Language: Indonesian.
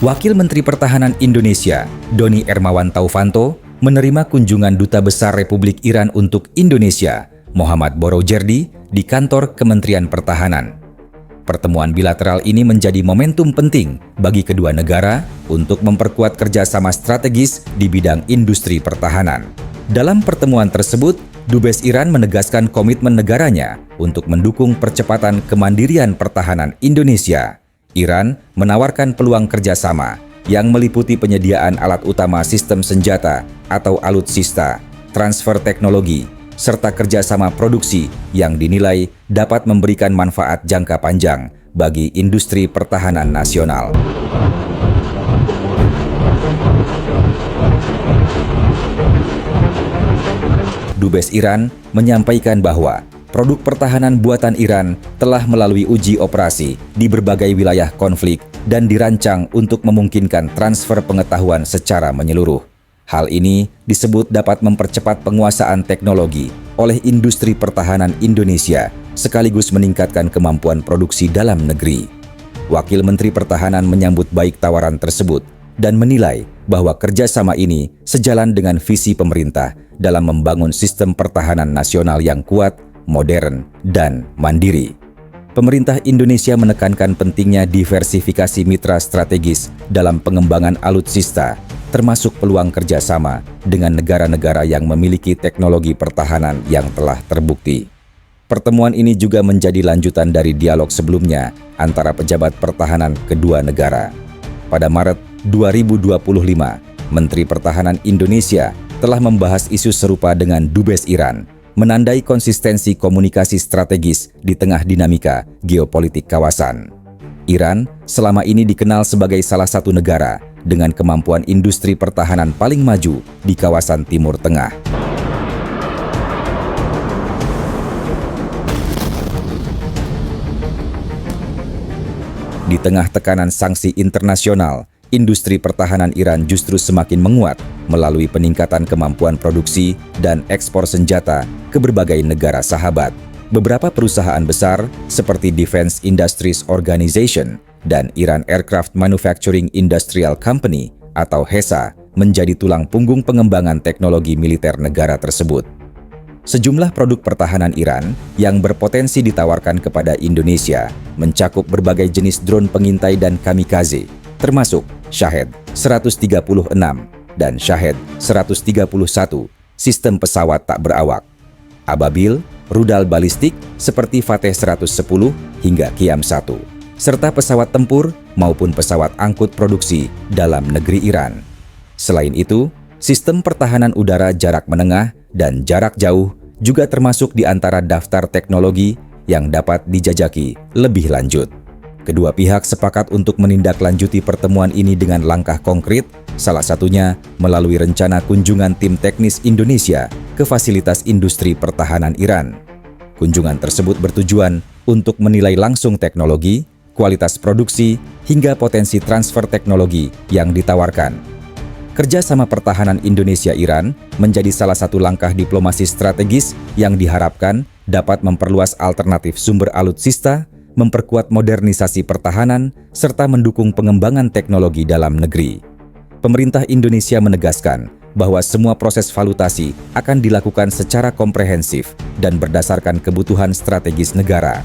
Wakil Menteri Pertahanan Indonesia, Doni Hermawan Taufanto, menerima kunjungan Duta Besar Republik Iran untuk Indonesia, Mohammad Borojerdi, di kantor Kementerian Pertahanan. Pertemuan bilateral ini menjadi momentum penting bagi kedua negara untuk memperkuat kerjasama strategis di bidang industri pertahanan. Dalam pertemuan tersebut, Dubes Iran menegaskan komitmen negaranya untuk mendukung percepatan kemandirian pertahanan Indonesia. Iran menawarkan peluang kerjasama yang meliputi penyediaan alat utama sistem senjata atau alutsista, transfer teknologi, serta kerjasama produksi yang dinilai dapat memberikan manfaat jangka panjang bagi industri pertahanan nasional. Dubes Iran menyampaikan bahwa produk pertahanan buatan Iran telah melalui uji operasi di berbagai wilayah konflik dan dirancang untuk memungkinkan transfer pengetahuan secara menyeluruh. Hal ini disebut dapat mempercepat penguasaan teknologi oleh industri pertahanan Indonesia sekaligus meningkatkan kemampuan produksi dalam negeri. Wakil Menteri Pertahanan menyambut baik tawaran tersebut dan menilai bahwa kerjasama ini sejalan dengan visi pemerintah dalam membangun sistem pertahanan nasional yang kuat, modern, dan mandiri. Pemerintah Indonesia menekankan pentingnya diversifikasi mitra strategis dalam pengembangan alutsista, termasuk peluang kerjasama dengan negara-negara yang memiliki teknologi pertahanan yang telah terbukti. Pertemuan ini juga menjadi lanjutan dari dialog sebelumnya antara pejabat pertahanan kedua negara. Pada Maret 2025, Menteri Pertahanan Indonesia telah membahas isu serupa dengan Dubes Iran, menandai konsistensi komunikasi strategis di tengah dinamika geopolitik kawasan. Iran selama ini dikenal sebagai salah satu negara dengan kemampuan industri pertahanan paling maju di kawasan Timur Tengah. Di tengah tekanan sanksi internasional, industri pertahanan Iran justru semakin menguat melalui peningkatan kemampuan produksi dan ekspor senjata ke berbagai negara sahabat. Beberapa perusahaan besar seperti Defense Industries Organization dan Iran Aircraft Manufacturing Industrial Company atau HESA menjadi tulang punggung pengembangan teknologi militer negara tersebut. Sejumlah produk pertahanan Iran yang berpotensi ditawarkan kepada Indonesia mencakup berbagai jenis drone pengintai dan kamikaze, termasuk Shahed 136 dan Shahed 131, sistem pesawat tak berawak, ababil, rudal balistik seperti Fateh 110 hingga Qiyam-1, serta pesawat tempur maupun pesawat angkut produksi dalam negeri Iran. Selain itu, sistem pertahanan udara jarak menengah dan jarak jauh juga termasuk di antara daftar teknologi yang dapat dijajaki lebih lanjut. Kedua pihak sepakat untuk menindaklanjuti pertemuan ini dengan langkah konkret, salah satunya melalui rencana kunjungan tim teknis Indonesia ke fasilitas industri pertahanan Iran. Kunjungan tersebut bertujuan untuk menilai langsung teknologi, kualitas produksi, hingga potensi transfer teknologi yang ditawarkan. Kerjasama pertahanan Indonesia-Iran menjadi salah satu langkah diplomasi strategis yang diharapkan dapat memperluas alternatif sumber alutsista, memperkuat modernisasi pertahanan, serta mendukung pengembangan teknologi dalam negeri. Pemerintah Indonesia menegaskan bahwa semua proses valutasi akan dilakukan secara komprehensif dan berdasarkan kebutuhan strategis negara.